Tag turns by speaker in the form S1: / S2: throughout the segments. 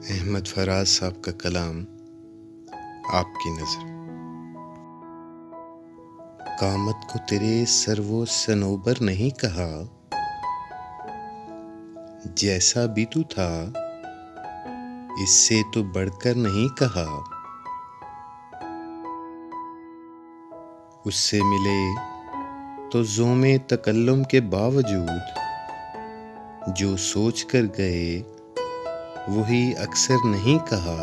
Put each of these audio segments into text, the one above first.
S1: अहमद फराज साहब का कलाम आपकी नज़र। कामत को तेरे सर वो सनोबर नहीं कहा, जैसा भी तू था इससे तो बढ़कर नहीं कहा। उससे मिले तो ज़ोमे तकल्लुम के बावजूद जो सोच कर गए वही अक्सर नहीं कहा।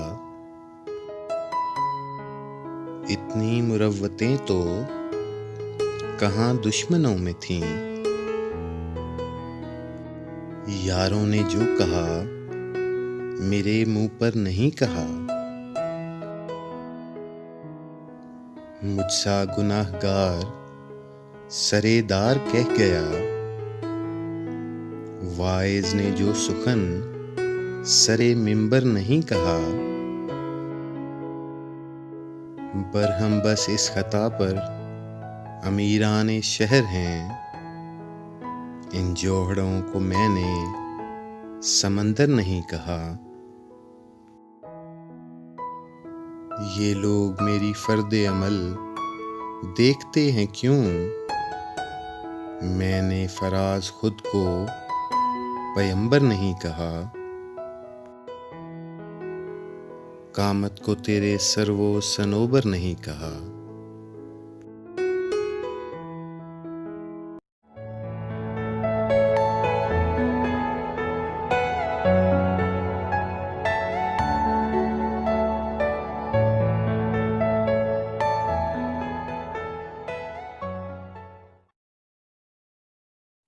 S1: इतनी मुरव्वतें तो कहाँ दुश्मनों में थीं, यारों ने जो कहा मेरे मुंह पर नहीं कहा। मुझसा गुनाहगार सरेदार कह गया, वाइज ने जो सुखन सरे मिंबर नहीं कहा। पर हम बस इस खता पर अमीराने शहर हैं, इन जोहड़ों को मैंने समंदर नहीं कहा। ये लोग मेरी फर्दे अमल देखते हैं क्यों, मैंने फराज खुद को पैगंबर नहीं कहा। कामत को तेरे सर वो सनोबर नहीं कहा।